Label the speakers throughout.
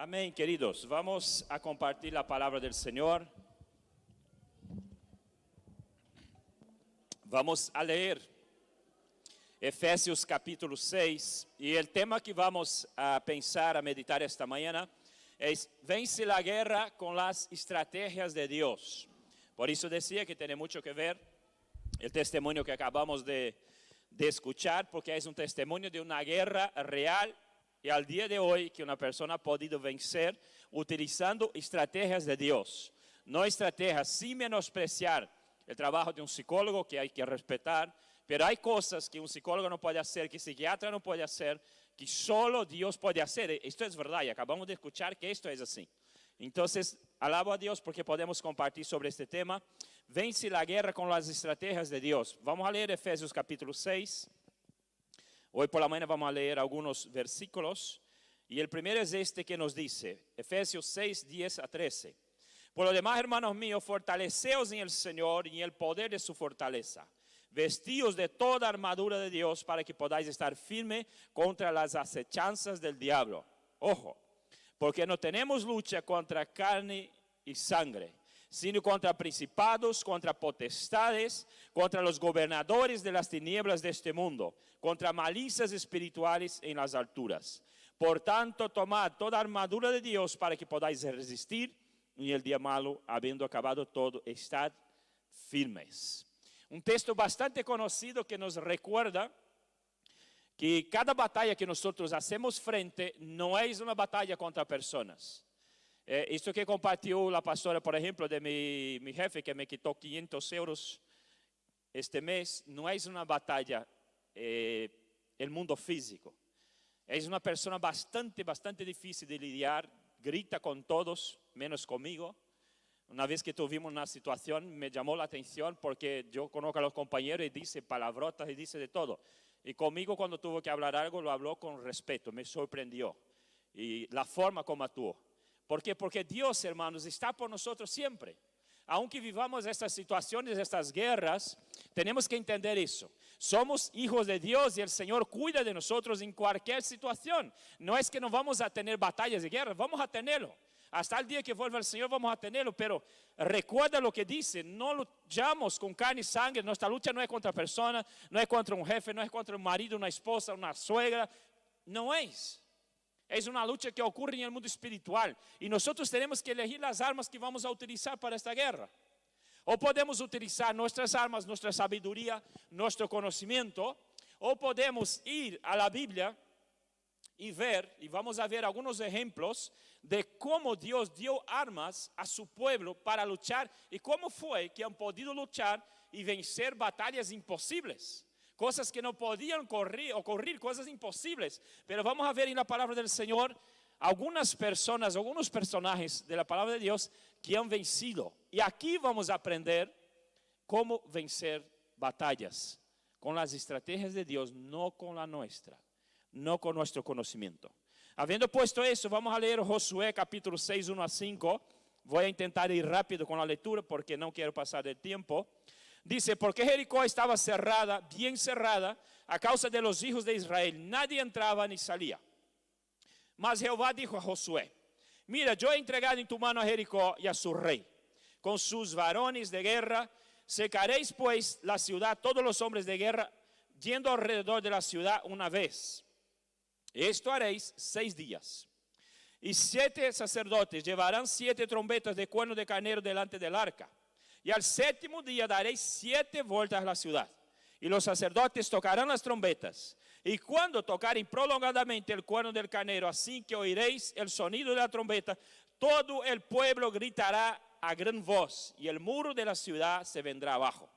Speaker 1: Amén, queridos. Vamos a compartir la palabra del Señor. Vamos a leer Efesios capítulo 6. Y el tema que vamos a pensar, a meditar esta mañana es: vence la guerra con las estrategias de Dios. Por eso decía que tiene mucho que ver el testimonio que acabamos de escuchar, porque es un testimonio de una guerra real y al día de hoy que una persona ha podido vencer utilizando estrategias de Dios. No estrategias sin menospreciar el trabajo de un psicólogo, que hay que respetar, pero hay cosas que un psicólogo no puede hacer, que un psiquiatra no puede hacer, que solo Dios puede hacer. Esto es verdad y acabamos de escuchar que esto es así. Entonces, alabo a Dios porque podemos compartir sobre este tema. Vence la guerra con las estrategias de Dios. Vamos a leer Efesios capítulo 6. Hoy por la mañana vamos a leer algunos versículos. Y el primero es este que nos dice, Efesios 6, 10 a 13. Por lo demás, hermanos míos, fortaleceos en el Señor y en el poder de su fortaleza. Vestíos de toda armadura de Dios para que podáis estar firme contra las acechanzas del diablo. Ojo, porque no tenemos lucha contra carne y sangre, sino contra principados, contra potestades, contra los gobernadores de las tinieblas de este mundo, contra malicias espirituales en las alturas. Por tanto, tomad toda armadura de Dios para que podáis resistir en el día malo, habiendo acabado todo, estad firmes. Un texto bastante conocido que nos recuerda que cada batalla que nosotros hacemos frente no es una batalla contra personas. Esto que compartió la pastora, por ejemplo, de mi jefe, que me quitó 500 euros este mes, no es una batalla el mundo físico. Es una persona bastante difícil de lidiar, grita con todos, menos conmigo. Una vez que tuvimos una situación, me llamó la atención porque yo conozco a los compañeros y dice palabrotas y dice de todo. Y conmigo cuando tuvo que hablar algo, lo habló con respeto, me sorprendió. Y la forma como actuó. ¿Por qué? Porque Dios, hermanos, está por nosotros siempre. Aunque vivamos estas situaciones, estas guerras, tenemos que entender eso. Somos hijos de Dios y el Señor cuida de nosotros en cualquier situación. No es que no vamos a tener batallas y guerras, vamos a tenerlo. Hasta el día que vuelva el Señor vamos a tenerlo, pero recuerda lo que dice, no luchamos con carne y sangre, nuestra lucha no es contra personas, no es contra un jefe, no es contra un marido, una esposa, una suegra, no es. Es una lucha que ocurre en el mundo espiritual y nosotros tenemos que elegir las armas que vamos a utilizar para esta guerra. O podemos utilizar nuestras armas, nuestra sabiduría, nuestro conocimiento, o podemos ir a la Biblia y ver, y vamos a ver algunos ejemplos de cómo Dios dio armas a su pueblo para luchar y cómo fue que han podido luchar y vencer batallas imposibles. Cosas que no podían ocurrir, cosas imposibles. Pero vamos a ver en la palabra del Señor algunas personas, algunos personajes de la palabra de Dios que han vencido. Y aquí vamos a aprender cómo vencer batallas con las estrategias de Dios, no con la nuestra, no con nuestro conocimiento. Habiendo puesto eso, vamos a leer Josué capítulo 6, 1 a 5. Voy a intentar ir rápido con la lectura porque no quiero pasar el tiempo. Dice, porque Jericó estaba cerrada, bien cerrada, a causa de los hijos de Israel. Nadie entraba ni salía. Mas Jehová dijo a Josué, mira, yo he entregado en tu mano a Jericó y a su rey, con sus varones de guerra. Secaréis pues la ciudad, todos los hombres de guerra, yendo alrededor de la ciudad una vez. Esto haréis 6 días. Y 7 sacerdotes llevarán 7 trompetas de cuerno de carnero delante del arca. Y al 7º día daréis 7 vueltas a la ciudad. Y los sacerdotes tocarán las trompetas. Y cuando tocaren prolongadamente el cuerno del carnero, así que oiréis el sonido de la trompeta, todo el pueblo gritará a gran voz, y el muro de la ciudad se vendrá abajo.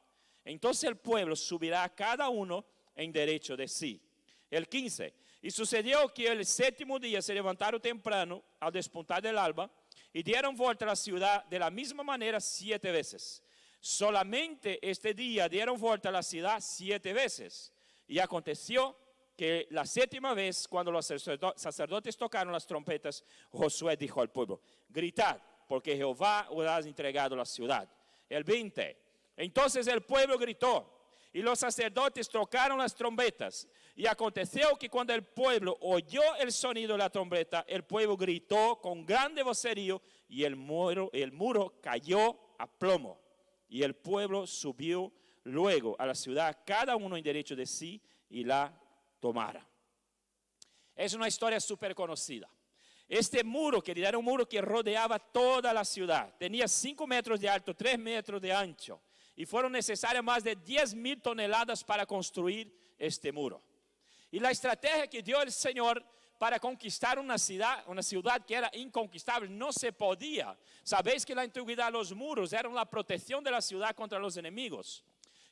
Speaker 1: Entonces el pueblo subirá cada uno en derecho de sí. El 15. Y sucedió que el 7º día se levantaron temprano al despuntar del alba, y dieron vuelta a la ciudad de la misma manera 7 veces. Solamente este día dieron vuelta a la ciudad 7 veces. Y aconteció que la 7ª vez, cuando los sacerdotes tocaron las trompetas, Josué dijo al pueblo, gritad, porque Jehová os ha entregado la ciudad. El 20. Entonces el pueblo gritó, y los sacerdotes tocaron las trompetas, Y aconteció que cuando el pueblo oyó el sonido de la trompeta, el pueblo gritó con grande vocerío y el muro cayó a plomo. Y el pueblo subió luego a la ciudad, cada uno en derecho de sí, y la tomara. Es una historia súper conocida. Este muro, querido, era un muro que rodeaba toda la ciudad. Tenía 5 metros de alto, 3 metros de ancho. Y fueron necesarias más de 10,000 toneladas para construir este muro. Y la estrategia que dio el Señor para conquistar una ciudad que era inconquistable, no se podía. Sabéis que en la antigüedad los muros eran la protección de la ciudad contra los enemigos.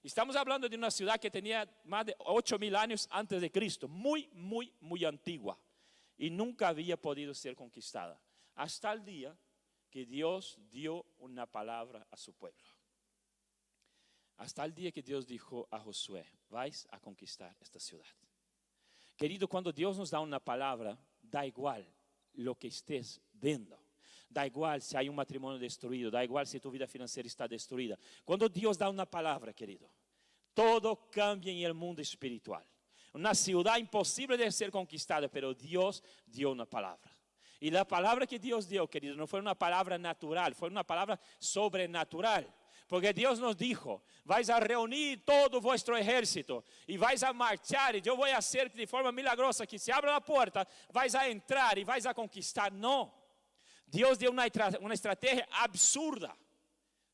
Speaker 1: Estamos hablando de una ciudad que tenía más de 8,000 años antes de Cristo, muy, muy, muy antigua. Y nunca había podido ser conquistada. Hasta el día que Dios dio una palabra a su pueblo. Hasta el día que Dios dijo a Josué, vais a conquistar esta ciudad. Querido, cuando Dios nos da una palabra, da igual lo que estés viendo. Da igual si hay un matrimonio destruido, da igual si tu vida financiera está destruida. Cuando Dios da una palabra, querido, todo cambia en el mundo espiritual. Una ciudad imposible de ser conquistada, pero Dios dio una palabra. Y la palabra que Dios dio, querido, no fue una palabra natural, fue una palabra sobrenatural. Porque Dios nos dijo, vais a reunir todo vuestro ejército y vais a marchar y yo voy a hacer de forma milagrosa que se abra la puerta, vais a entrar y vais a conquistar. No, Dios dio una estrategia absurda,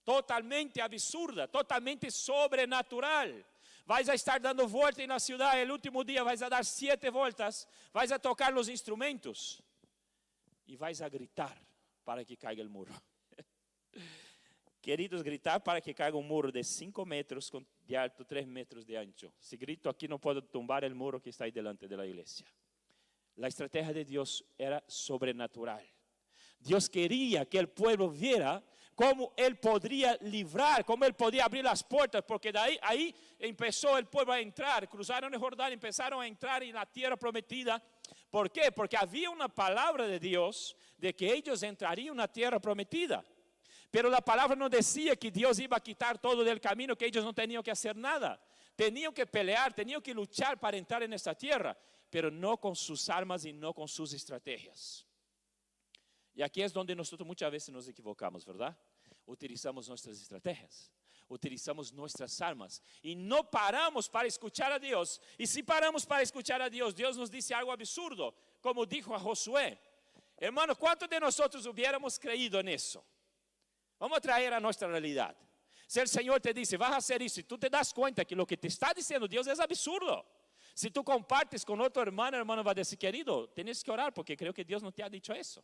Speaker 1: totalmente absurda, totalmente sobrenatural. Vais a estar dando vueltas en la ciudad, el último día vais a dar 7 vueltas, vais a tocar los instrumentos y vais a gritar para que caiga el muro. Queridos, gritar para que caiga un muro de 5 metros de alto, 3 metros de ancho. Si grito aquí no puedo tumbar el muro que está ahí delante de la iglesia. La estrategia de Dios era sobrenatural. Dios quería que el pueblo viera cómo Él podría librar, cómo Él podía abrir las puertas, porque de ahí empezó el pueblo a entrar, cruzaron el Jordán, empezaron a entrar en la tierra prometida. ¿Por qué? Porque había una palabra de Dios de que ellos entrarían en una tierra prometida. Pero la palabra no decía que Dios iba a quitar todo del camino, que ellos no tenían que hacer nada. Tenían que pelear, tenían que luchar para entrar en esta tierra, pero no con sus armas y no con sus estrategias. Y aquí es donde nosotros muchas veces nos equivocamos, ¿verdad? Utilizamos nuestras estrategias, utilizamos nuestras armas y no paramos para escuchar a Dios. Y si paramos para escuchar a Dios, Dios nos dice algo absurdo, como dijo a Josué. Hermanos, ¿cuántos de nosotros hubiéramos creído en eso? Vamos a traer a nuestra realidad. Si el Señor te dice, vas a hacer eso, y tú te das cuenta que lo que te está diciendo Dios es absurdo. Si tú compartes con otro hermano, el hermano va a decir, querido, tienes que orar porque creo que Dios no te ha dicho eso.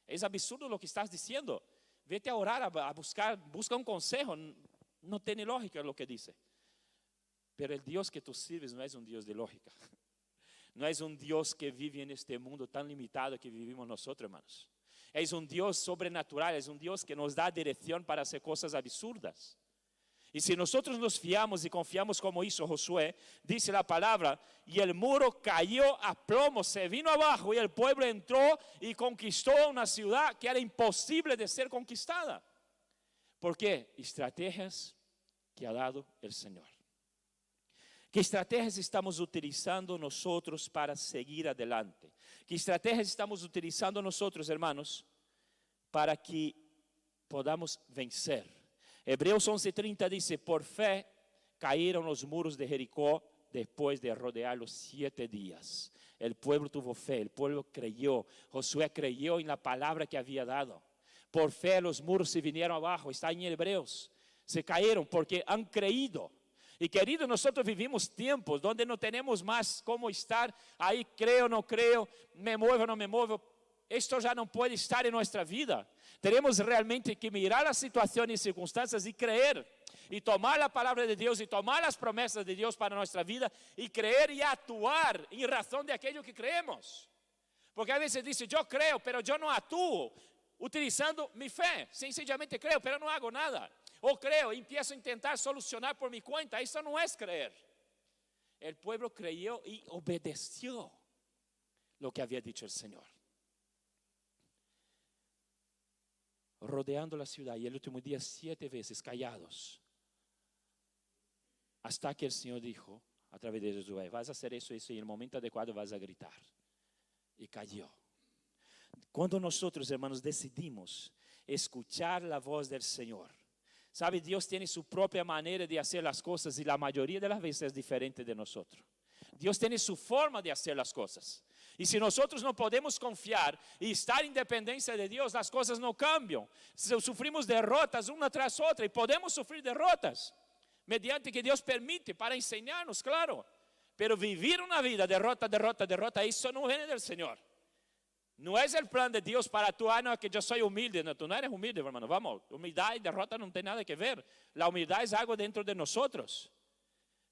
Speaker 1: Es absurdo lo que estás diciendo. Vete a orar, busca un consejo. No tiene lógica lo que dice. Pero el Dios que tú sirves no es un Dios de lógica. No es un Dios que vive en este mundo tan limitado que vivimos nosotros, hermanos. Es un Dios sobrenatural, es un Dios que nos da dirección para hacer cosas absurdas. Y si nosotros nos fiamos y confiamos como hizo Josué, dice la palabra, y el muro cayó a plomo, se vino abajo y el pueblo entró y conquistó una ciudad que era imposible de ser conquistada. ¿Por qué? Estrategias que ha dado el Señor. ¿Qué estrategias estamos utilizando nosotros para seguir adelante? ¿Qué estrategias estamos utilizando nosotros, hermanos, para que podamos vencer? Hebreos 11:30 dice, por fe cayeron los muros de Jericó después de rodearlos 7 días. El pueblo tuvo fe, el pueblo creyó. Josué creyó en la palabra que había dado. Por fe los muros se vinieron abajo, está en Hebreos. Se cayeron porque han creído. Y querido, nosotros vivimos tiempos donde no tenemos más cómo estar ahí, creo, no creo, me muevo, no me muevo. Esto ya no puede estar en nuestra vida. Tenemos realmente que mirar las situaciones y circunstancias y creer. Y tomar la palabra de Dios y tomar las promesas de Dios para nuestra vida. Y creer y actuar en razón de aquello que creemos. Porque a veces dice, yo creo, pero yo no actúo utilizando mi fe. Sencillamente creo, pero no hago nada. O creo y empiezo a intentar solucionar por mi cuenta. Eso no es creer. El pueblo creyó y obedeció lo que había dicho el Señor. Rodeando la ciudad y el último día 7 veces callados. Hasta que el Señor dijo, a través de Josué. Vas a hacer eso y en el momento adecuado vas a gritar. Y cayó. Cuando nosotros, hermanos, decidimos escuchar la voz del Señor, sabe, Dios tiene su propia manera de hacer las cosas y la mayoría de las veces es diferente de nosotros. Dios tiene su forma de hacer las cosas. Y si nosotros no podemos confiar y estar en dependencia de Dios, las cosas no cambian. Sufrimos derrotas una tras otra y podemos sufrir derrotas mediante que Dios permite para enseñarnos, claro. Pero vivir una vida derrota, derrota, derrota, eso no viene del Señor. No es el plan de Dios para tú, no, que yo soy humilde. No, tú no eres humilde, hermano. Vamos, humildad y derrota no tienen nada que ver. La humildad es algo dentro de nosotros.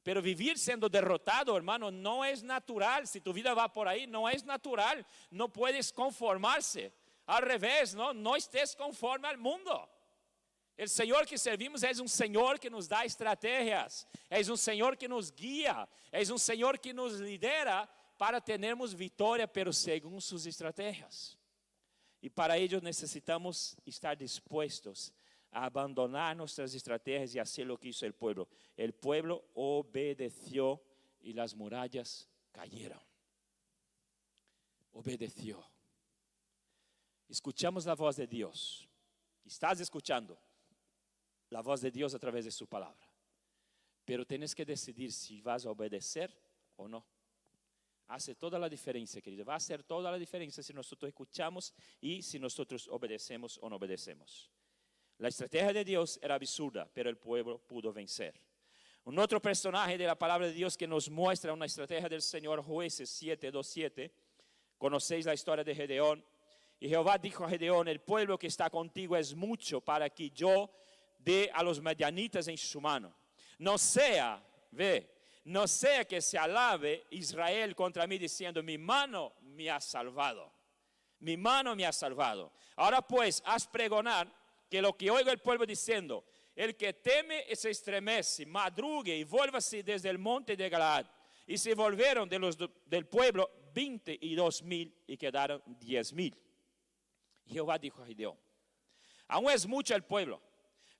Speaker 1: Pero vivir siendo derrotado, hermano, no es natural. Si tu vida va por ahí, no es natural. No puedes conformarse. Al revés, no estés conforme al mundo. El Señor que servimos es un Señor que nos da estrategias. Es un Señor que nos guía. Es un Señor que nos lidera para tenermos victoria, pero según sus estrategias. Y para ello necesitamos estar dispuestos a abandonar nuestras estrategias y hacer lo que hizo el pueblo. El pueblo obedeció y las murallas cayeron. Obedeció. Escuchamos la voz de Dios. Estás escuchando la voz de Dios a través de su palabra. Pero tienes que decidir si vas a obedecer o no. Hace toda la diferencia, querido. Va a hacer toda la diferencia si nosotros escuchamos y si nosotros obedecemos o no obedecemos. La estrategia de Dios era absurda, pero el pueblo pudo vencer. Un otro personaje de la palabra de Dios que nos muestra una estrategia del Señor, Jueces 7:2-7. Conocéis la historia de Gedeón. Y Jehová dijo a Gedeón: el pueblo que está contigo es mucho para que yo dé a los madianitas en su mano. No sea que se alabe Israel contra mí diciendo: mi mano me ha salvado. Mi mano me ha salvado. Ahora pues, haz pregonar que lo que oiga el pueblo diciendo: el que teme se estremece, madrugue y vuélvase desde el monte de Galaad. Y se volvieron del pueblo 22,000 y quedaron 10,000. Jehová dijo a Gedeón: aún es mucho el pueblo,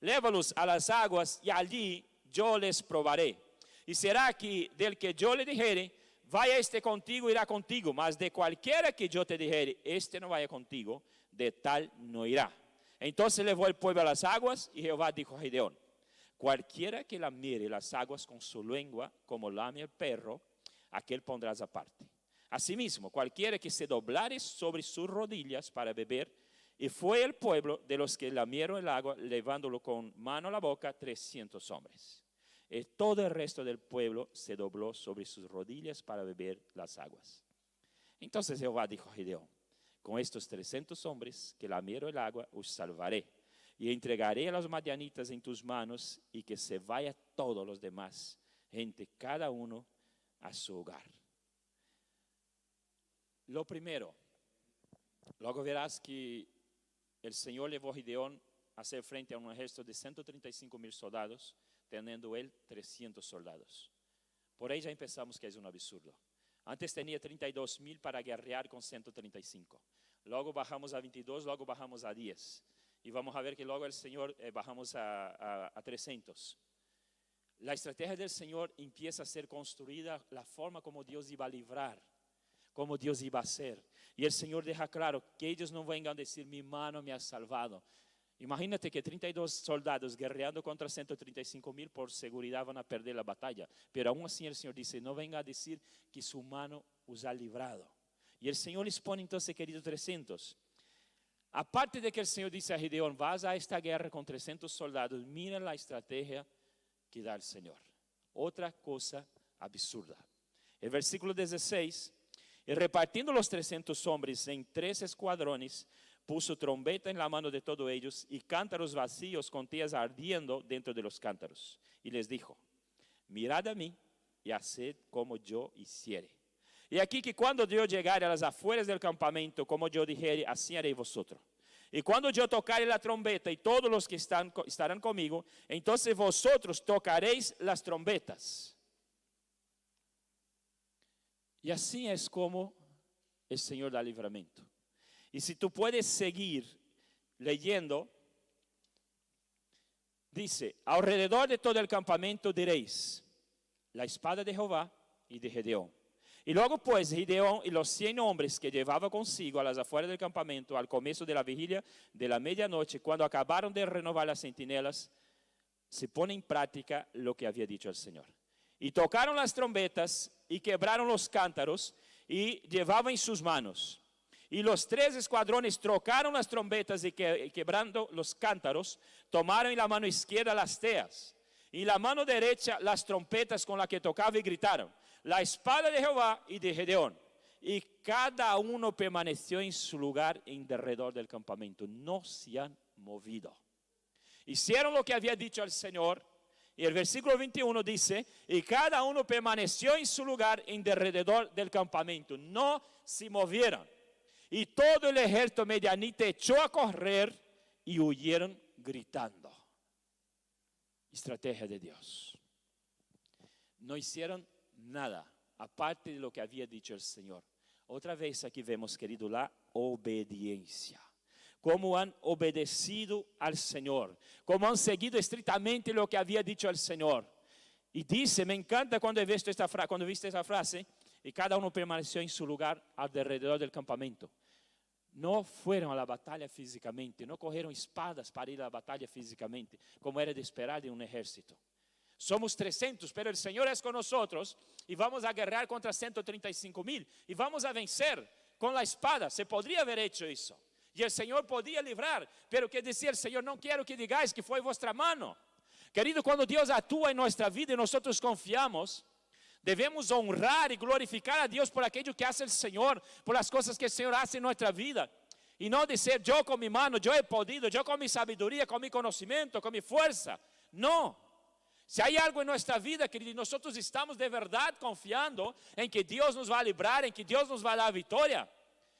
Speaker 1: lévalos a las aguas y allí yo les probaré. Y será que del que yo le dijere: vaya este contigo, irá contigo, mas de cualquiera que yo te dijere: este no vaya contigo, de tal no irá. Entonces levó el pueblo a las aguas y Jehová dijo a Gedeón: cualquiera que lamiere las aguas con su lengua como lame el perro, aquel pondrás aparte. Asimismo, cualquiera que se doblare sobre sus rodillas para beber. Y fue el pueblo de los que lamieron el agua, llevándolo con mano a la boca, 300 hombres. Y todo el resto del pueblo se dobló sobre sus rodillas para beber las aguas. Entonces Jehová dijo a Gedeón: con estos 300 hombres que lamieron el agua, os salvaré. Y entregaré a los madianitas en tus manos, y que se vaya todos los demás, gente, cada uno a su hogar. Lo primero, luego verás que el Señor llevó a Gedeón a hacer frente a un ejército de 135,000 soldados, teniendo él 300 soldados. Por ahí ya empezamos que es un absurdo. Antes tenía 32,000 para guerrear con 135. Luego bajamos a 22, luego bajamos a 10. Y vamos a ver que luego el Señor bajamos a 300. La estrategia del Señor empieza a ser construida, la forma como Dios iba a librar, como Dios iba a hacer. Y el Señor deja claro que ellos no vengan a decir: mi mano me ha salvado. Imagínate que 32 soldados guerreando contra 135,000, por seguridad van a perder la batalla. Pero aún así el Señor dice: no venga a decir que su mano os ha librado. Y el Señor les pone entonces, queridos, 300. Aparte de que el Señor dice a Gedeón: vas a esta guerra con 300 soldados, mira la estrategia que da el Señor. Otra cosa absurda. El versículo 16. Y repartiendo los 300 hombres en 3 escuadrones, puso trombeta en la mano de todos ellos y cántaros vacíos con teas ardiendo dentro de los cántaros. Y les dijo: mirad a mí y haced como yo hiciere. Y aquí que cuando yo llegare a las afueras del campamento, como yo dijere, así haréis vosotros. Y cuando yo tocare la trombeta y todos los que estarán conmigo, entonces vosotros tocaréis las trombetas. Y así es como el Señor da libramiento. Y si tú puedes seguir leyendo, dice: alrededor de todo el campamento diréis: la espada de Jehová y de Gedeón. Y luego pues Gedeón y los 100 hombres que llevaba consigo a las afueras del campamento al comienzo de la vigilia de la medianoche, cuando acabaron de renovar las centinelas, se pone en práctica lo que había dicho el Señor. Y tocaron las trompetas y quebraron los cántaros y llevaban en sus manos. Y los 3 escuadrones trocaron las trompetas y quebrando los cántaros, tomaron en la mano izquierda las teas y en la mano derecha las trompetas con las que tocaban y gritaron: la espada de Jehová y de Gedeón. Y cada uno permaneció en su lugar en derredor del campamento. No se han movido. Hicieron lo que había dicho el Señor. Y el versículo 21 dice: y cada uno permaneció en su lugar en derredor del campamento. No se movieron. Y todo el ejército medianita echó a correr y huyeron gritando. Estrategia de Dios. No hicieron nada, aparte de lo que había dicho el Señor. Otra vez aquí vemos, querido, la obediencia. Cómo han obedecido al Señor. Cómo han seguido estrictamente lo que había dicho el Señor. Y dice, me encanta cuando viste esta frase, y cada uno permaneció en su lugar alrededor del campamento. No fueron a la batalla físicamente, no cogieron espadas para ir a la batalla físicamente, como era de esperar de un ejército. Somos 300, pero el Señor es con nosotros y vamos a guerrear contra 135,000 y vamos a vencer con la espada. Se podría haber hecho eso y el Señor podía librar, pero que decía el Señor: no quiero que digáis que fue vuestra mano. Querido, cuando Dios actúa en nuestra vida y nosotros confiamos, debemos honrar y glorificar a Dios por aquello que hace el Señor, por las cosas que el Señor hace en nuestra vida. Y no decir: yo con mi mano, yo he podido, yo con mi sabiduría, con mi conocimiento, con mi fuerza. No. Si hay algo en nuestra vida, querido, nosotros estamos de verdad confiando en que Dios nos va a librar, en que Dios nos va a dar victoria.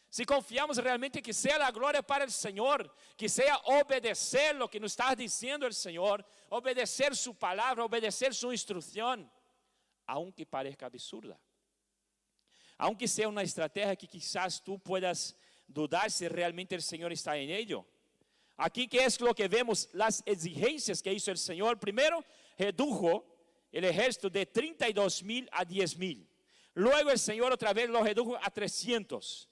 Speaker 1: Si confiamos realmente, que sea la gloria para el Señor, que sea obedecer lo que nos está diciendo el Señor, obedecer su palabra, obedecer su instrucción, aunque parezca absurda. Aunque sea una estrategia que quizás tú puedas dudar si realmente el Señor está en ello. Aquí, ¿qué es lo que vemos? Las exigencias que hizo el Señor. Primero, redujo el ejército de 32,000 a 10,000. Luego el Señor otra vez lo redujo a 300.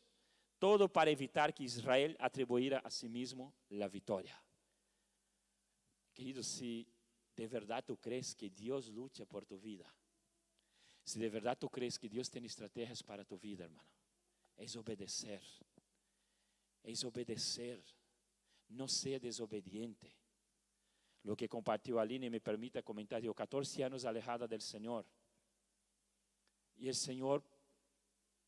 Speaker 1: Todo para evitar que Israel atribuyera a sí mismo la victoria. Querido, si de verdad tú crees que Dios lucha por tu vida, si de verdad tú crees que Dios tiene estrategias para tu vida, hermano, es obedecer. Es obedecer. No sea desobediente. Lo que compartió Aline, me permite comentar, yo 14 años alejada del Señor. Y el Señor,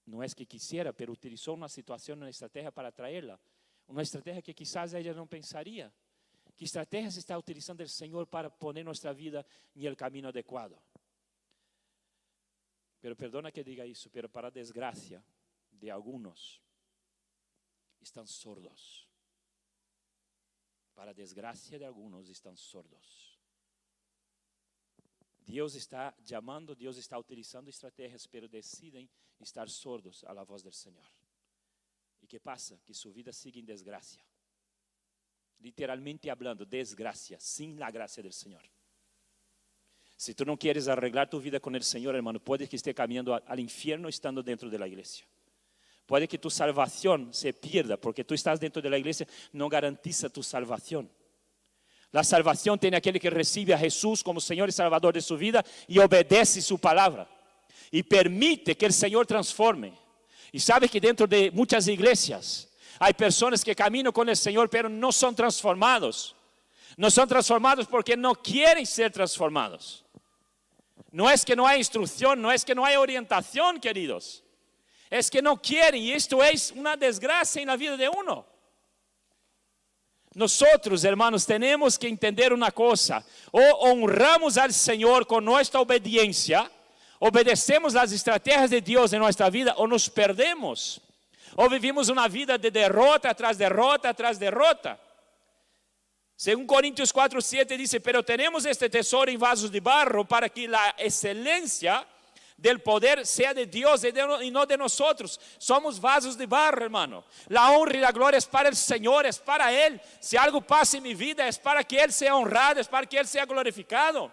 Speaker 1: no es que quisiera, pero utilizó una situación, una estrategia para traerla. Una estrategia que quizás ella no pensaría. ¿Qué estrategias está utilizando el Señor para poner nuestra vida en el camino adecuado? Pero perdona que diga eso, pero para desgracia de algunos, están sordos. Para desgracia de algunos, están sordos. Dios está llamando, Dios está utilizando estrategias, pero deciden estar sordos a la voz del Señor. ¿Y qué pasa? Que su vida sigue en desgracia. Literalmente hablando, desgracia, sin la gracia del Señor. Si tú no quieres arreglar tu vida con el Señor, hermano, puede que esté caminando al infierno estando dentro de la iglesia. Puede que tu salvación se pierda, porque tú estás dentro de la iglesia, no garantiza tu salvación. La salvación tiene aquel que recibe a Jesús como Señor y Salvador de su vida y obedece su palabra. Y permite que el Señor transforme. Y sabe que dentro de muchas iglesias hay personas que caminan con el Señor, pero no son transformados. No son transformados porque no quieren ser transformados. No es que no hay instrucción, no es que no hay orientación, queridos. Es que no quieren, y esto es una desgracia en la vida de uno. Nosotros, hermanos, tenemos que entender una cosa: o honramos al Señor con nuestra obediencia, obedecemos las estrategias de Dios en nuestra vida, o nos perdemos, o vivimos una vida de derrota tras derrota tras derrota. Según Corintios 4:7 dice: pero tenemos este tesoro en vasos de barro, para que la excelencia del poder sea de Dios y no de nosotros. Somos vasos de barro, hermano. La honra y la gloria es para el Señor, es para Él. Si algo pasa en mi vida, es para que Él sea honrado, es para que Él sea glorificado.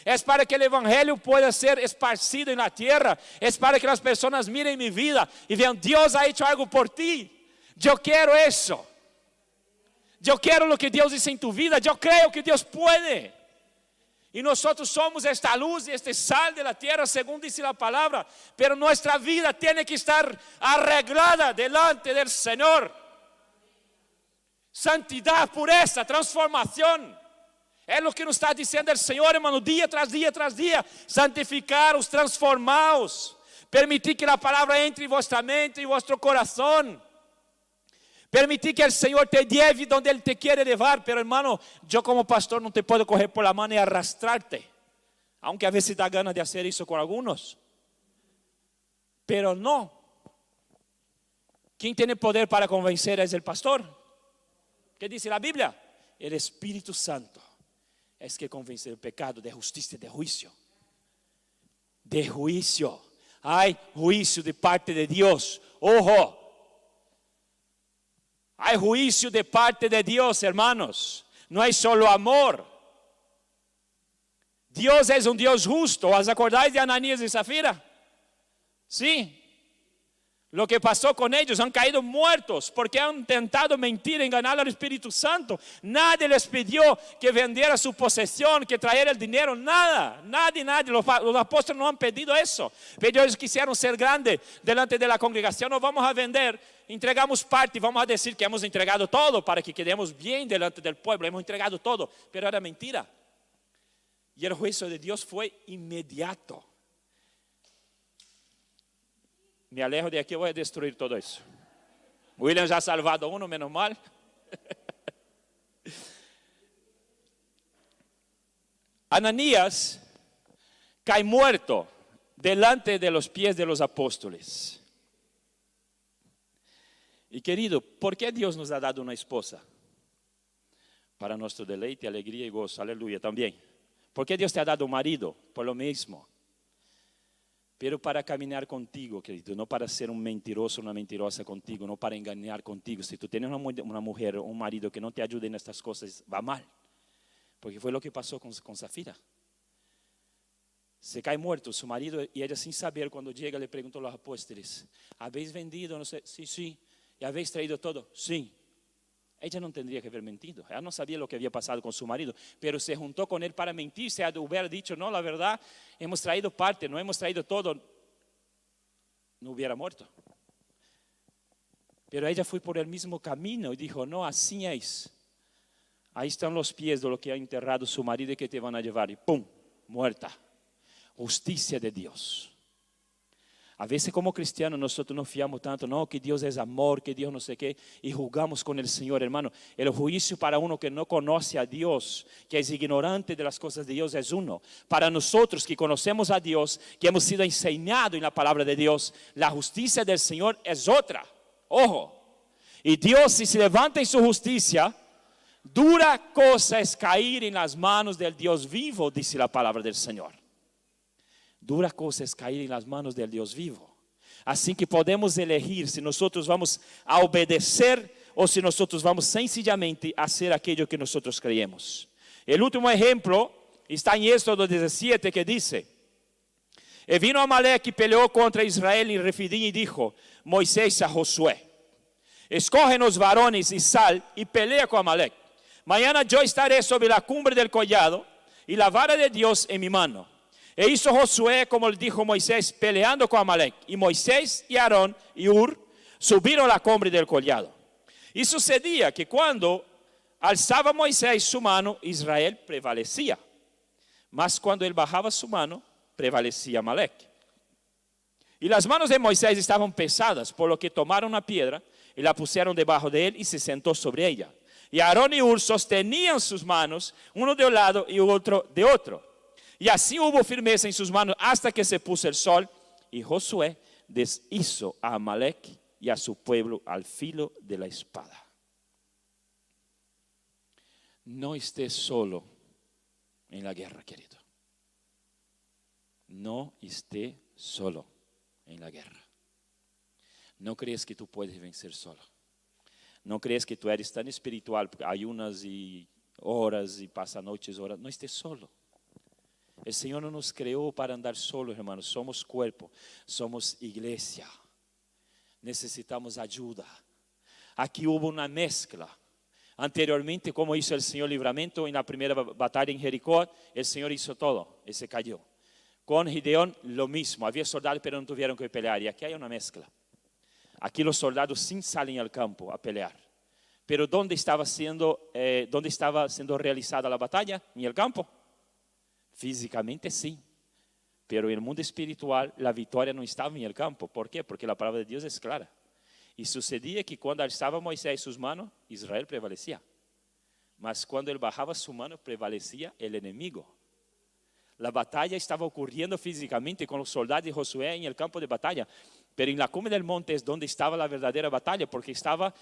Speaker 1: Es para que el evangelio pueda ser esparcido en la tierra. Es para que las personas miren mi vida y vean, Dios ha hecho algo por ti. Yo quiero eso. Yo quiero lo que Dios hizo en tu vida. Yo creo que Dios puede. Y nosotros somos esta luz y este sal de la tierra, según dice la palabra. Pero nuestra vida tiene que estar arreglada delante del Señor. Santidad, pureza, transformación. Es lo que nos está diciendo el Señor, hermano, día tras día tras día. Santificaros, transformaos. Permitir que la palabra entre en vuestra mente y vuestro corazón. Permitir que el Señor te lleve donde Él te quiere llevar. Pero hermano, yo como pastor no te puedo coger por la mano y arrastrarte. Aunque a veces da ganas de hacer eso con algunos. Pero no. ¿Quién tiene poder para convencer es el pastor? ¿Qué dice la Biblia? El Espíritu Santo es que convence del pecado, de justicia, de juicio. De juicio. Hay juicio de parte de Dios. Ojo. Hay juicio de parte de Dios, hermanos. No hay solo amor. Dios es un Dios justo. ¿Os acordáis de Ananías y Zafira? Sí. Lo que pasó con ellos, han caído muertos porque han intentado mentir, enganar al Espíritu Santo. Nadie les pidió que vendiera su posesión, que trajera el dinero, nada. Nadie. Los apóstoles no han pedido eso. Pero ellos quisieron ser grandes delante de la congregación. No vamos a vender, entregamos parte y vamos a decir que hemos entregado todo para que quedemos bien delante del pueblo. Hemos entregado todo, pero era mentira. Y el juicio de Dios fue inmediato. Me alejo de aquí, voy a destruir todo eso. William ya ha salvado uno, menos mal. Ananías cae muerto delante de los pies de los apóstoles. Y querido, ¿por qué Dios nos ha dado una esposa? Para nuestro deleite, alegría y gozo, aleluya también. ¿Por qué Dios te ha dado un marido? Por lo mismo. Pero para caminar contigo, querido, no para ser un mentiroso, una mentirosa contigo, no para engañar contigo. Si tú tienes una mujer o un marido que no te ayude en estas cosas, va mal. Porque fue lo que pasó con Zafira. Se cae muerto su marido y ella sin saber, cuando llega le preguntó a los apóstoles, ¿habéis vendido? No sé, sí. ¿Y habéis traído todo? Sí. Ella no tendría que haber mentido. Ella no sabía lo que había pasado con su marido, pero se juntó con él para mentir. Si ella hubiera dicho, no, la verdad, hemos traído parte, no hemos traído todo, no hubiera muerto. Pero ella fue por el mismo camino y dijo, no, así es. Ahí están los pies de lo que ha enterrado su marido y que te van a llevar. Y ¡pum! Muerta. Justicia de Dios. A veces como cristianos nosotros nos fiamos tanto, no, que Dios es amor, que Dios no sé qué, y juzgamos con el Señor, hermano. El juicio para uno que no conoce a Dios, que es ignorante de las cosas de Dios, es uno. Para nosotros que conocemos a Dios, que hemos sido enseñados en la palabra de Dios, la justicia del Señor es otra. Ojo. Y Dios, si se levanta en su justicia, dura cosa es caer en las manos del Dios vivo, dice la palabra del Señor. Dura cosa es caer en las manos del Dios vivo. Así que podemos elegir si nosotros vamos a obedecer o si nosotros vamos sencillamente a hacer aquello que nosotros creemos. El último ejemplo está en Éxodo 17 que dice, y vino Amalek y peleó contra Israel en Refidim y dijo Moisés a Josué, escógenos varones y sal y pelea con Amalek. Mañana yo estaré sobre la cumbre del collado y la vara de Dios en mi mano. E hizo Josué como le dijo Moisés, peleando con Amalek. Y Moisés y Aarón y Hur subieron a la cumbre del collado. Y sucedía que cuando alzaba Moisés su mano, Israel prevalecía. Mas cuando él bajaba su mano, prevalecía Amalek. Y las manos de Moisés estaban pesadas, por lo que tomaron una piedra y la pusieron debajo de él y se sentó sobre ella. Y Aarón y Hur sostenían sus manos, uno de un lado y otro de otro. Y así hubo firmeza en sus manos hasta que se puso el sol. Y Josué deshizo a Amalek y a su pueblo al filo de la espada. No estés solo en la guerra, querido. No estés solo en la guerra. No crees que tú puedes vencer solo. No crees que tú eres tan espiritual, ayunas y horas y pasas noches, horas. No estés solo. El Señor no nos creó para andar solos, hermanos. Somos cuerpo, somos iglesia. Necesitamos ayuda. Aquí hubo una mezcla. Anteriormente, como hizo el Señor livramento en la primera batalla en Jericó, el Señor hizo todo y se cayó. Con Gideón lo mismo. Había soldados pero no tuvieron que pelear. Y aquí hay una mezcla. Aquí los soldados sí salen al campo a pelear. Pero ¿dónde estaba siendo realizada la batalla? ¿En el campo? Físicamente sí. Pero en el mundo espiritual la victoria no estaba en el campo. ¿Por qué? Porque la palabra de Dios es clara. Y sucedía que cuando alzaba Moisés sus manos, Israel prevalecía. Mas cuando él bajaba su mano, prevalecía el enemigo. La batalla estaba ocurriendo físicamente con los soldados de Josué en el campo de batalla. Pero en la cumbre del monte es donde estaba la verdadera batalla, porque estaba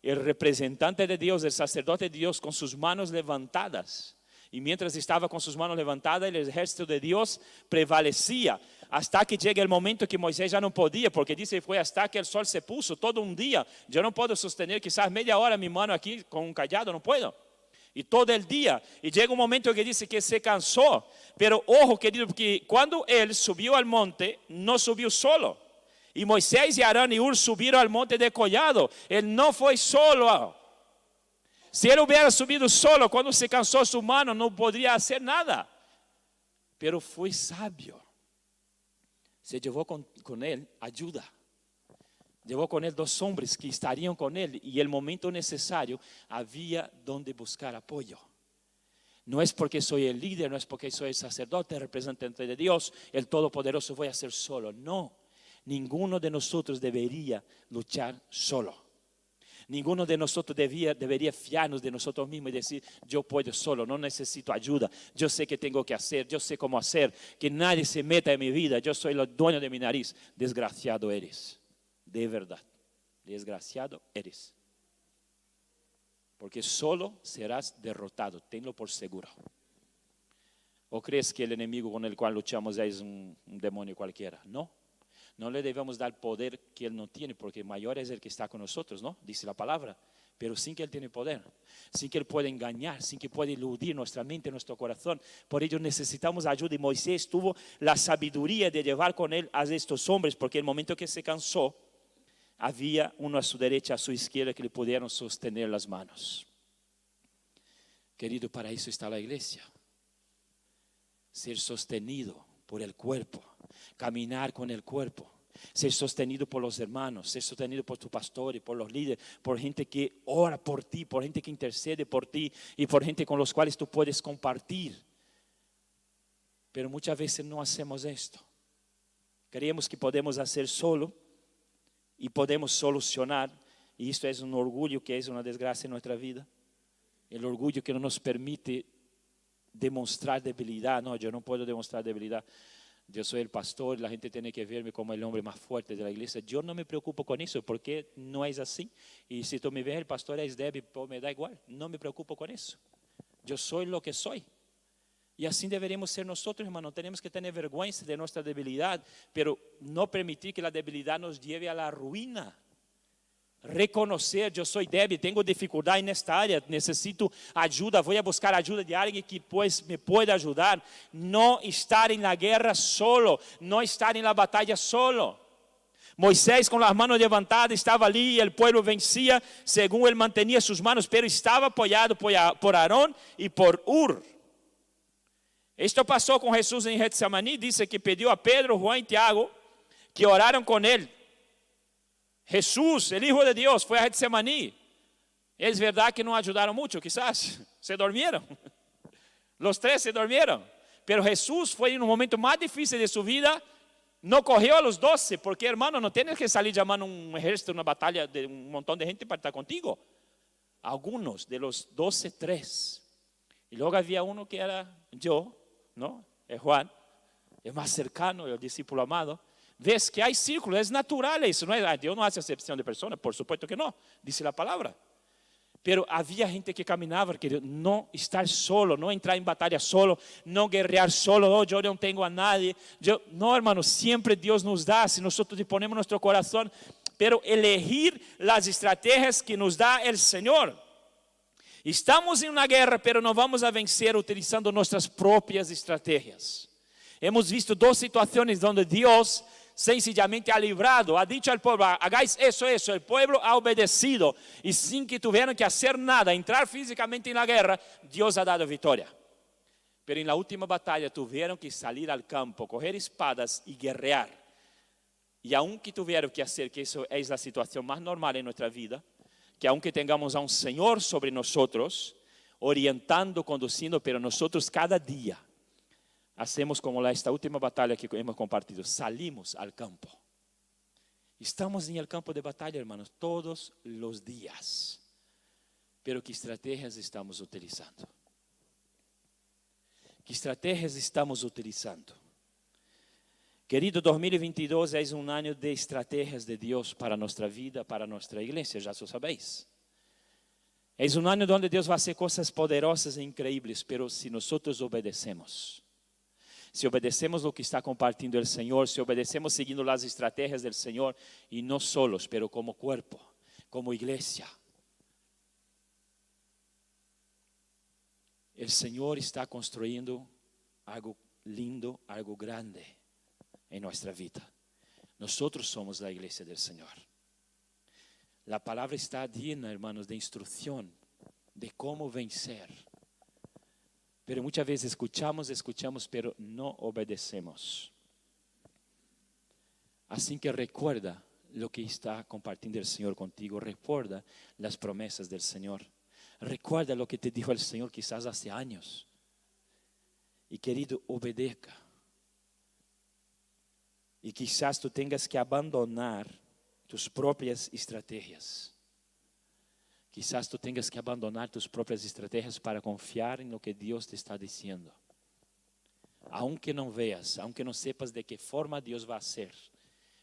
Speaker 1: el representante de Dios, el sacerdote de Dios, con sus manos levantadas. Y mientras estaba con sus manos levantadas, el ejército de Dios prevalecía. Hasta que llega el momento que Moisés ya no podía, porque dice, fue hasta que el sol se puso, todo un día. Yo no puedo sostener quizás media hora mi mano aquí con un cayado, no puedo. Y todo el día. Y llega un momento que dice que se cansó. Pero ojo, querido, porque cuando él subió al monte, no subió solo. Y Moisés y Aarón y Hur subieron al monte de collado. Él no fue solo. Si él hubiera subido solo, cuando se cansó su mano, no podría hacer nada. Pero fue sabio. Se llevó con él ayuda. Llevó con él 2 hombres que estarían con él. Y el momento necesario había donde buscar apoyo. No es porque soy el líder, no es porque soy el sacerdote, el representante de Dios, el Todopoderoso, voy a ser solo. No, ninguno de nosotros debería luchar solo. Ninguno de nosotros debería fiarnos de nosotros mismos y decir, yo puedo solo, no necesito ayuda. Yo sé qué tengo que hacer, yo sé cómo hacer, que nadie se meta en mi vida, yo soy el dueño de mi nariz. Desgraciado eres, de verdad, desgraciado eres. Porque solo serás derrotado, tenlo por seguro. ¿O crees que el enemigo con el cual luchamos es un demonio cualquiera? No. No le debemos dar poder que él no tiene, porque mayor es el que está con nosotros, ¿no? Dice la palabra. Pero sin que él tiene poder, sin que él pueda engañar, sin que pueda eludir nuestra mente, nuestro corazón. Por ello necesitamos ayuda. Y Moisés tuvo la sabiduría de llevar con él a estos hombres, porque el momento que se cansó, había uno a su derecha, a su izquierda, que le pudieron sostener las manos. Querido, para eso está la iglesia. Ser sostenido por el cuerpo. Caminar con el cuerpo, ser sostenido por los hermanos, ser sostenido por tu pastor y por los líderes, por gente que ora por ti, por gente que intercede por ti y por gente con los cuales tú puedes compartir. Pero muchas veces no hacemos esto. Creemos que podemos hacer solo y podemos solucionar, y esto es un orgullo que es una desgracia en nuestra vida. El orgullo que no nos permite demostrar debilidad. No, yo no puedo demostrar debilidad. Yo soy el pastor, la gente tiene que verme como el hombre más fuerte de la iglesia. Yo no me preocupo con eso, porque no es así. Y si tú me ves, el pastor es débil, pues me da igual. No me preocupo con eso. Yo soy lo que soy. Y así deberíamos ser nosotros, hermano. Tenemos que tener vergüenza de nuestra debilidad, pero no permitir que la debilidad nos lleve a la ruina. Reconocer, yo soy débil, tengo dificultad en esta área, necesito ayuda, voy a buscar ayuda de alguien que pues me pueda ayudar. No estar en la guerra solo, no estar en la batalla solo. Moisés con las manos levantadas estaba allí y el pueblo vencía según él mantenía sus manos, pero estaba apoyado por Aarón y por Hur. Esto pasó con Jesús en Getsemaní. Dice que pidió a Pedro, Juan y Tiago que oraron con él. Jesús, el Hijo de Dios, fue a Getsemaní. Es verdad que no ayudaron mucho, quizás se durmieron. Los 3 se durmieron. Pero Jesús fue en un momento más difícil de su vida. No cogió a los 12, porque hermano, no tienes que salir llamando un ejército, una batalla de un montón de gente para estar contigo. Algunos de los 12, 3. Y luego había uno que era yo, ¿no? Es Juan, el más cercano, el discípulo amado. Ves que hay círculos, es natural eso, no es, Dios no hace excepción de personas, por supuesto que no, dice la palabra. Pero había gente que caminaba, querido, no estar solo, no entrar en batalla solo, no guerrear solo, oh, yo no tengo a nadie. No, hermano, siempre Dios nos da, si nosotros disponemos nuestro corazón, pero elegir las estrategias que nos da el Señor. Estamos en una guerra, pero no vamos a vencer utilizando nuestras propias estrategias. Hemos visto dos situaciones donde Dios sencillamente ha librado, ha dicho al pueblo, hagáis eso, el pueblo ha obedecido y sin que tuvieran que hacer nada, entrar físicamente en la guerra, Dios ha dado victoria. Pero en la última batalla tuvieron que salir al campo, coger espadas y guerrear. Y aunque tuvieron que hacer, que eso es la situación más normal en nuestra vida, que aunque tengamos a un Señor sobre nosotros, orientando, conduciendo, pero nosotros cada día hacemos como esta última batalla que hemos compartido, salimos al campo. Estamos en el campo de batalla, hermanos, todos los días. Pero ¿qué estrategias estamos utilizando? ¿Qué estrategias estamos utilizando? Querido, 2022 es un año de estrategias de Dios para nuestra vida, para nuestra iglesia, ya lo sabéis. Es un año donde Dios va a hacer cosas poderosas e increíbles, pero si nosotros obedecemos. Si obedecemos lo que está compartiendo el Señor, si obedecemos siguiendo las estrategias del Señor, y no solos, pero como cuerpo, como iglesia. El Señor está construyendo algo lindo, algo grande en nuestra vida. Nosotros somos la iglesia del Señor. La palabra está llena, hermanos, de instrucción, de cómo vencer. Pero muchas veces escuchamos, pero no obedecemos. Así que recuerda lo que está compartiendo el Señor contigo. Recuerda las promesas del Señor. Recuerda lo que te dijo el Señor quizás hace años. Y querido, obedezca. Y quizás tú tengas que abandonar tus propias estrategias. Quizás tú tengas que abandonar tus propias estrategias para confiar en lo que Dios te está diciendo. Aunque no veas, aunque no sepas de qué forma Dios va a hacer,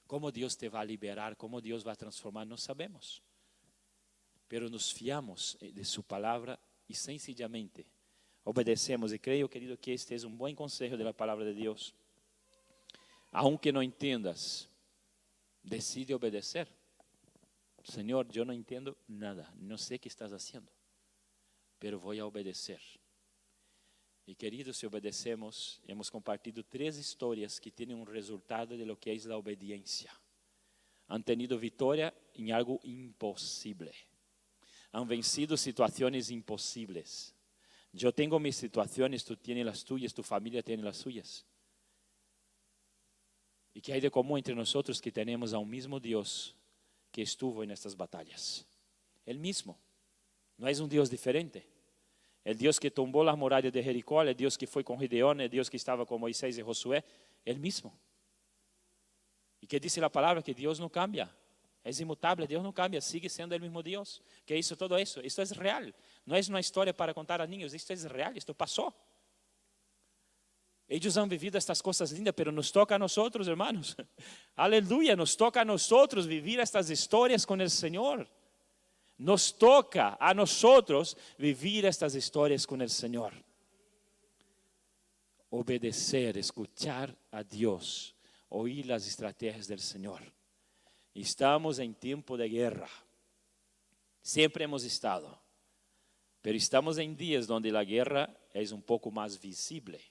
Speaker 1: cómo Dios te va a liberar, cómo Dios va a transformar, no sabemos. Pero nos fiamos de su palabra y sencillamente obedecemos. Y creo, querido, que este es un buen consejo de la palabra de Dios. Aunque no entiendas, decide obedecer. Señor, yo no entiendo nada, no sé qué estás haciendo, pero voy a obedecer. Y queridos, si obedecemos, hemos compartido 3 historias que tienen un resultado de lo que es la obediencia. Han tenido victoria en algo imposible. Han vencido situaciones imposibles. Yo tengo mis situaciones, tú tienes las tuyas, tu familia tiene las suyas. ¿Y qué hay de común entre nosotros? Que tenemos a un mismo Dios que estuvo en estas batallas. El mismo. No es un Dios diferente. El Dios que tumbó las murallas de Jericó, el Dios que fue con Gideón, el Dios que estaba con Moisés y Josué, el mismo. ¿Y qué dice la palabra? Que Dios no cambia. Es inmutable, Dios no cambia, sigue siendo el mismo Dios que hizo todo eso. Esto es real. No es una historia para contar a niños, esto es real, esto pasó. Ellos han vivido estas cosas lindas, pero nos toca a nosotros, hermanos. Aleluya, nos toca a nosotros vivir estas historias con el Señor. Nos toca a nosotros vivir estas historias con el Señor. Obedecer, escuchar a Dios, oír las estrategias del Señor. Estamos en tiempo de guerra. Siempre hemos estado. Pero estamos en días donde la guerra es un poco más visible.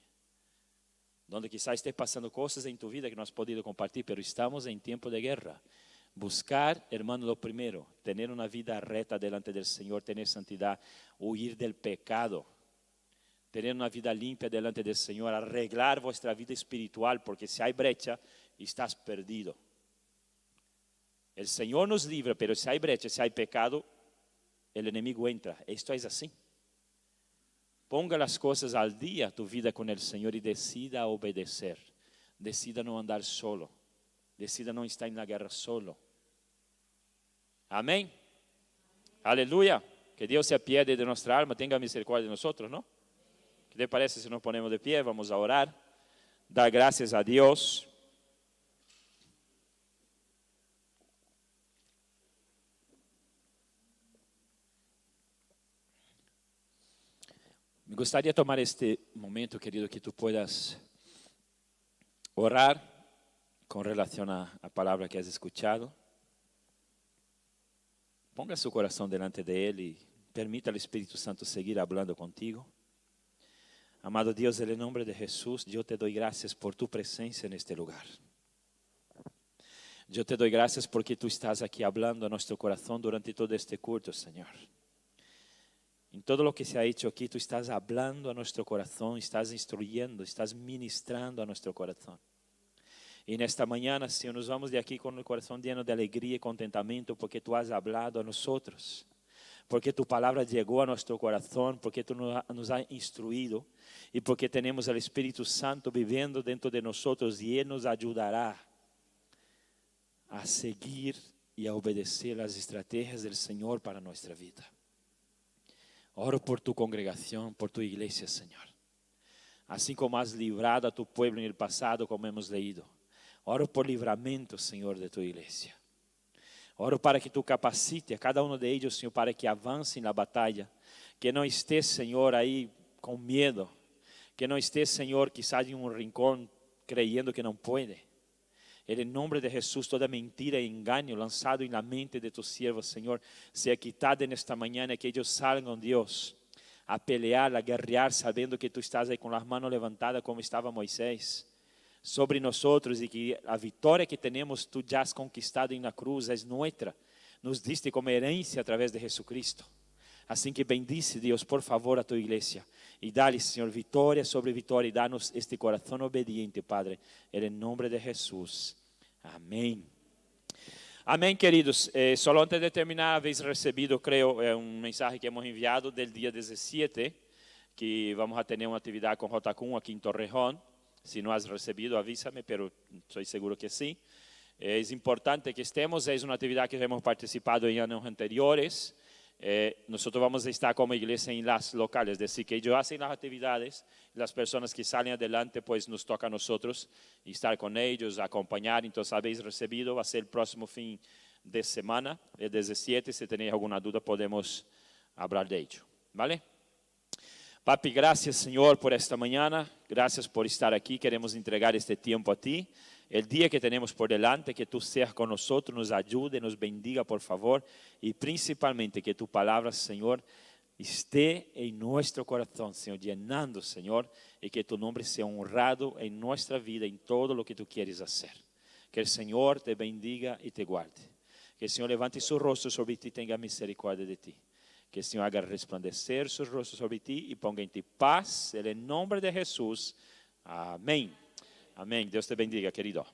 Speaker 1: Donde quizás esté pasando cosas en tu vida que no has podido compartir, pero estamos en tiempo de guerra. Buscar, hermano, lo primero, tener una vida recta delante del Señor, tener santidad, huir del pecado, tener una vida limpia delante del Señor, arreglar vuestra vida espiritual, porque si hay brecha, estás perdido. El Señor nos libra, pero si hay brecha, si hay pecado, el enemigo entra. Esto es así. Ponga las cosas al día, tu vida con el Señor, y decida obedecer. Decida no andar solo. Decida no estar en la guerra solo. Amén. Aleluya. Que Dios se apiade de nuestra alma, tenga misericordia de nosotros, ¿no? ¿Qué te parece si nos ponemos de pie? Vamos a orar. Dar gracias a Dios. Me gustaría tomar este momento, querido, que tú puedas orar con relación a la palabra que has escuchado. Ponga su corazón delante de Él y Permita al Espíritu Santo seguir hablando contigo. Amado Dios, en el nombre de Jesús, yo te doy gracias por tu presencia en este lugar. Yo te doy gracias porque tú estás aquí hablando a nuestro corazón durante todo este culto, Señor. En todo lo que se ha hecho aquí, tú estás hablando a nuestro corazón, estás instruyendo, estás ministrando a nuestro corazón. Y en esta mañana, Señor, nos vamos de aquí con el corazón lleno de alegría y contentamiento porque tú has hablado a nosotros. Porque tu palabra llegó a nuestro corazón, porque tú nos has instruido y porque tenemos el Espíritu Santo viviendo dentro de nosotros y Él nos ayudará a seguir y a obedecer las estrategias del Señor para nuestra vida. Oro por tu congregación, por tu iglesia, Señor. Así como has librado a tu pueblo en el pasado, como hemos leído. Oro por livramento, Señor, de tu iglesia. Oro para que tu capacite a cada uno de ellos, Señor, para que avance na batalha. Que não estés, Señor, aí com medo. Que não estés, Señor, quizás em um rincón creyendo que não pode. En nombre de Jesús, toda mentira e engaño lanzado en la mente de tus siervos, Señor, sea quitada en esta mañana, que ellos salgan, Dios, a pelear, a guerrear, sabiendo que tú estás ahí con las manos levantadas como estaba Moisés, sobre nosotros, y que la victoria que tenemos tú ya has conquistado en la cruz es nuestra, nos diste como herencia a través de Jesucristo. Así que bendice, Dios, por favor, a tu iglesia. Y dale, Señor, victoria sobre victoria. Y danos este corazón obediente, Padre. En el nombre de Jesús. Amén. Amén, queridos. Solo antes de terminar, habéis recibido, creo, un mensaje que hemos enviado del día 17, que vamos a tener una actividad con Jotacún aquí en Torrejón. Si no has recibido, avísame, pero estoy seguro que sí. Es importante que estemos. Es una actividad que hemos participado en años anteriores. Nosotros vamos a estar como iglesia en las locales, es decir, que ellos hacen las actividades, las personas que salen adelante, pues nos toca a nosotros estar con ellos, acompañar. Entonces habéis recibido, va a ser el próximo fin de semana, el 17, si tenéis alguna duda podemos hablar de ello, ¿vale? Papi, gracias, Señor, por esta mañana, gracias por estar aquí, queremos entregar este tiempo a ti. El día que tenemos por delante, que tú seas con nosotros, nos ayude, nos bendiga, por favor. Y principalmente que tu palabra, Señor, esté en nuestro corazón, Señor, llenando, Señor. Y que tu nombre sea honrado en nuestra vida, en todo lo que tú quieres hacer. Que el Señor te bendiga y te guarde. Que el Señor levante su rostro sobre ti y tenga misericordia de ti. Que el Señor haga resplandecer su rostro sobre ti y ponga en ti paz. En el nombre de Jesús. Amén. Amén. Dios te bendiga, querido.